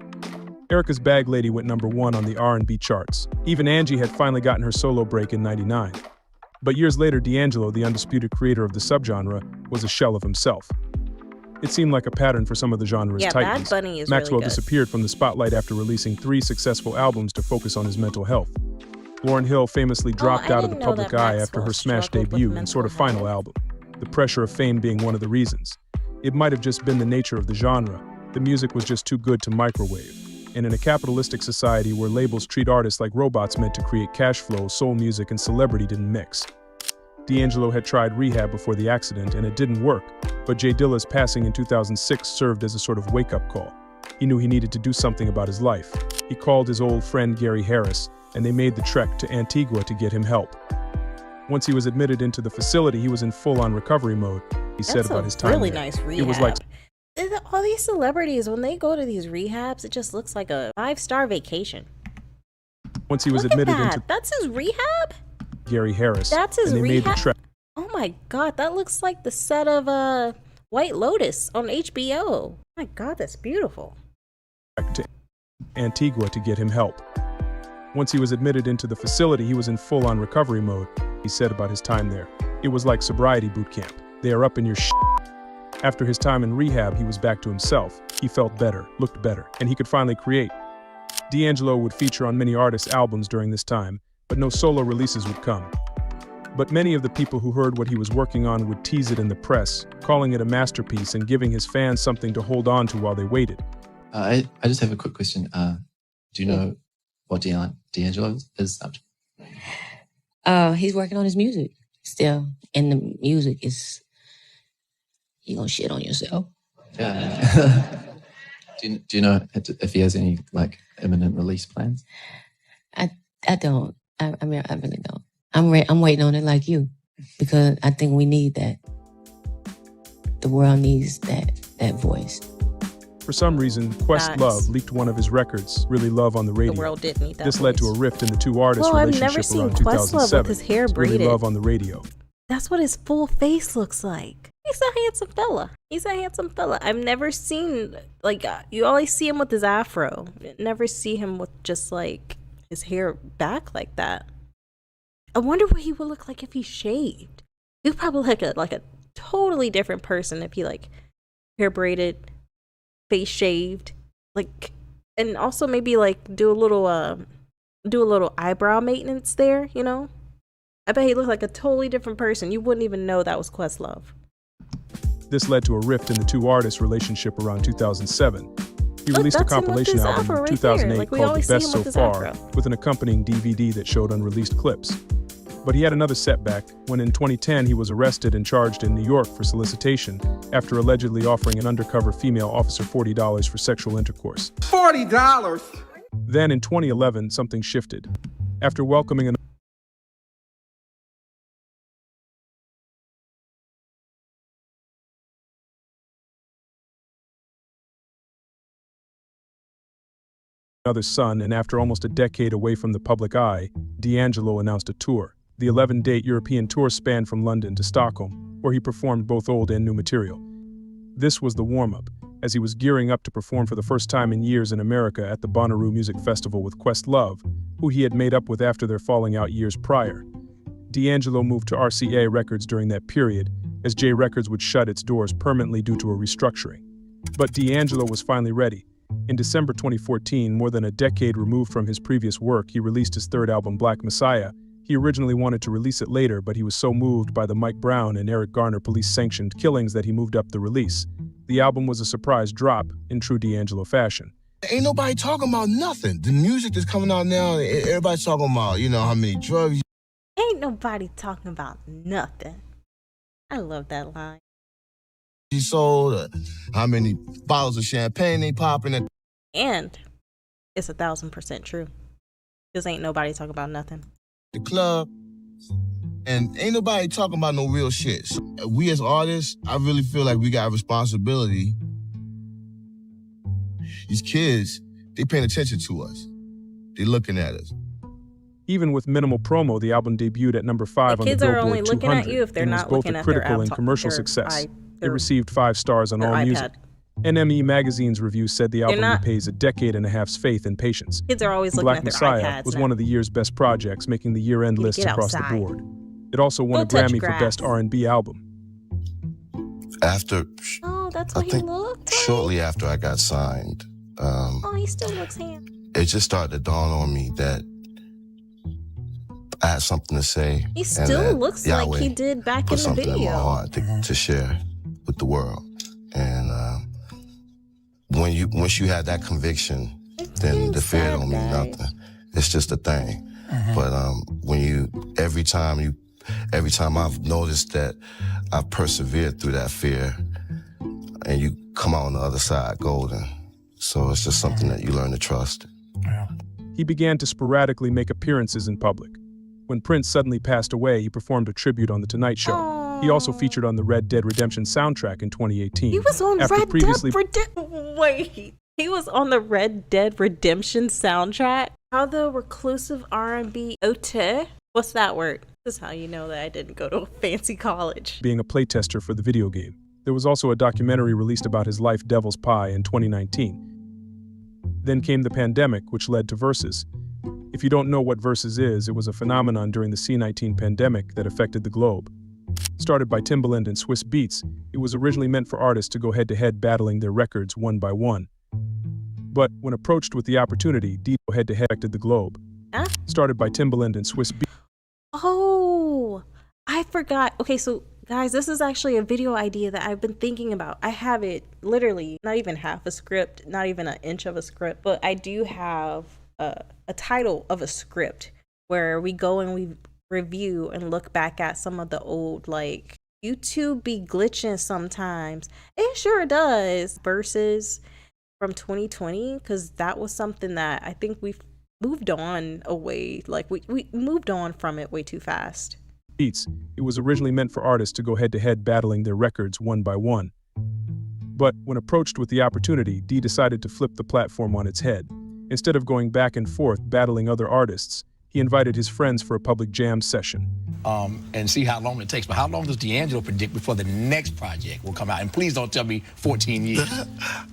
Erykah's Bag Lady went #1 on the R&B charts. Even Angie had finally gotten her solo break in '99. But years later, D'Angelo, the undisputed creator of the subgenre, was a shell of himself. It seemed like a pattern for some of the genre's Yeah, Bad titans. Bunny is Maxwell really good. disappeared from the spotlight after releasing 3 successful albums to focus on his mental health. Lauryn Hill famously dropped out of the didn't know public that eye after her Maxwell smash struggled with debut and sort of mental final album, the pressure of fame being one of the reasons. It might have just been the nature of the genre. The music was just too good to microwave. And in a capitalistic society where labels treat artists like robots meant to create cash flow, soul music and celebrity didn't mix. D'Angelo had tried Rehab before the accident and it didn't work, but J Dilla's passing in 2006 served as a sort of wake-up call. He knew he needed to do something about his life. He called his old friend Gary Harris, and they made the trek to Antigua to get him help. Once he was admitted into the facility, he was in full-on recovery mode. He said about his time really there. nice rehab. It was like all these celebrities, when they go to these rehabs, it just looks like a 5-star vacation. once he was Look admitted at that. into That's his rehab? Gary Harris. That's his and they made the rehab? trek Oh my god, that looks like the set of White Lotus on HBO. Oh my god, that's beautiful. to Antigua to get him help. Once he was admitted into the facility, he was in full-on recovery mode. He said about his time there. It was like sobriety boot camp. They are up in your shit. After his time in rehab, he was back to himself. He felt better, looked better, and he could finally create. D'Angelo would feature on many artists' albums during this time, but no solo releases would come. But many of the people who heard what he was working on would tease it in the press, calling it a masterpiece and giving his fans something to hold on to while they waited. I just have a quick question. Do you know what D'Angelo is up to? He's working on his music still, and the music is, you gonna shit on yourself. Yeah. do you know if he has any like imminent release plans? I don't. I mean, I really don't. I'm waiting on it like you, because I think we need that. The world needs that voice. For some reason, Questlove leaked one of his records, Really Love, on the radio. The world did need that This led to a rift in the two artists' relationship I've never seen around Questlove 2007. with his hair braided. Really Love on the radio. That's what his full face looks like. He's a handsome fella. He's a handsome fella. I've never seen, like, you always see him with his afro. You never see him with just, like, his hair back like that. I wonder what he would look like if he shaved. He would probably look like a totally different person if he, like, hair braided, face shaved, like, and also maybe, like, do a little eyebrow maintenance there, you know? I bet he looked like a totally different person. You wouldn't even know that was Questlove. This led to a rift in the two artists' relationship around 2007. He released a compilation album in 2008 called The Best So Far, with an accompanying DVD that showed unreleased clips. But he had another setback when in 2010 he was arrested and charged in New York for solicitation after allegedly offering an undercover female officer $40 for sexual intercourse. $40? Then in 2011, something shifted. After welcoming another son, and after almost a decade away from the public eye, D'Angelo announced a tour. The 11-date European tour spanned from London to Stockholm, where he performed both old and new material. This was the warm-up, as he was gearing up to perform for the first time in years in America at the Bonnaroo Music Festival with Questlove, who he had made up with after their falling out years prior. D'Angelo moved to RCA Records during that period, as J Records would shut its doors permanently due to a restructuring. But D'Angelo was finally ready. In December 2014, more than a decade removed from his previous work, he released his third album, Black Messiah. He originally wanted to release it later, but he was so moved by the Mike Brown and Eric Garner police-sanctioned killings that he moved up the release. The album was a surprise drop, in true D'Angelo fashion. Ain't nobody talking about nothing. The music that's coming out now, everybody's talking about, you know, how many drugs. Ain't nobody talking about nothing. I love that line. He sold, how many bottles of champagne they popping. And it's 1,000% true. Because ain't nobody talking about nothing. The club, and ain't nobody talking about no real shit. So we as artists, I really feel like we got a responsibility. These kids, they paying attention to us. They looking at us. Even with minimal promo, the album debuted at number 5 on the Kids are Billboard only 200 looking at you if they're and was not both looking a at their critical and commercial success. It received 5 stars on AllMusic. NME Magazine's review said the album repays a decade and a half's faith and patience. Kids are always looking Black at their Messiah iPads was now. one of the year's best projects, making the year-end lists across the board. It also won a Go touch Grammy for grass. Best R&B Album. After, Oh, that's I what he think looked. shortly after I got signed, Oh, he still looks handsome. it just started to dawn on me that I had something to say. He and still that looks like Yahweh he did back put in the something in my video. heart to share with the world. And once you have that conviction, then the fear don't mean nothing. It's just a thing. But every time I've noticed that I've persevered through that fear, and you come out on the other side golden. So it's just something that you learn to trust. He began to sporadically make appearances in public. When Prince suddenly passed away, he performed a tribute on The Tonight Show. He also featured on the Red Dead Redemption soundtrack in 2018. He was on after Red previously... Dead Redemption. Wait, he was on the Red Dead Redemption soundtrack? How the reclusive R&B ote? What's that word? This is how you know that I didn't go to a fancy college. Being a playtester for the video game. There was also a documentary released about his life, Devil's Pie, in 2019. Then came the pandemic, which led to Versus. If you don't know what Versus is, it was a phenomenon during the C-19 pandemic that affected the globe. Started by Timbaland and Swiss Beats, it was originally meant for artists to go head-to-head battling their records one by one. But when approached with the opportunity, Dito head-to-head affected the globe. Started by Timbaland and Swiss Beats. Oh, I forgot. Okay, so guys, this is actually a video idea that I've been thinking about. I have it literally not even half a script, not even an inch of a script, but I do have a title of a script where we go and we review and look back at some of the old, like, YouTube be glitching sometimes. It sure does. Versus from 2020, because that was something that I think we've moved on away. Like we moved on from it way too fast. Beats, it was originally meant for artists to go head-to-head battling their records one by one. But when approached with the opportunity, D decided to flip the platform on its head. Instead of going back and forth battling other artists, he invited his friends for a public jam session. And see how long it takes. But how long does D'Angelo predict before the next project will come out? And please don't tell me 14 years.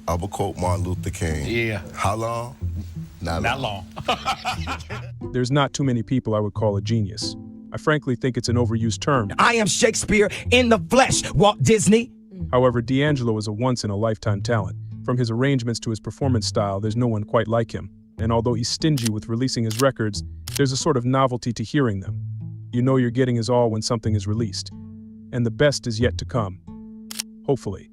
I will quote Martin Luther King. Yeah. How long? Not long. There's not too many people I would call a genius. I frankly think it's an overused term. I am Shakespeare in the flesh, Walt Disney. However, D'Angelo is a once-in-a-lifetime talent. From his arrangements to his performance style, there's no one quite like him. And although he's stingy with releasing his records, there's a sort of novelty to hearing them. You know you're getting his all when something is released. And the best is yet to come. Hopefully.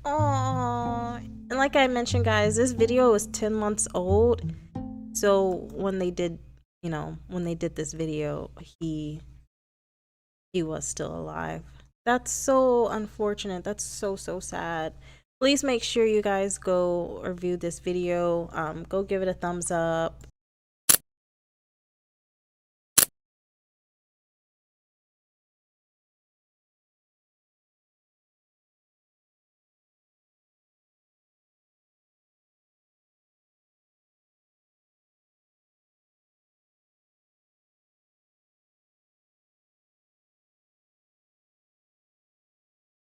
Oh, and like I mentioned, guys, this video is 10 months old. So when they did, this video, he was still alive. That's so unfortunate. That's so sad. Please make sure you guys go review this video. Go give it a thumbs up.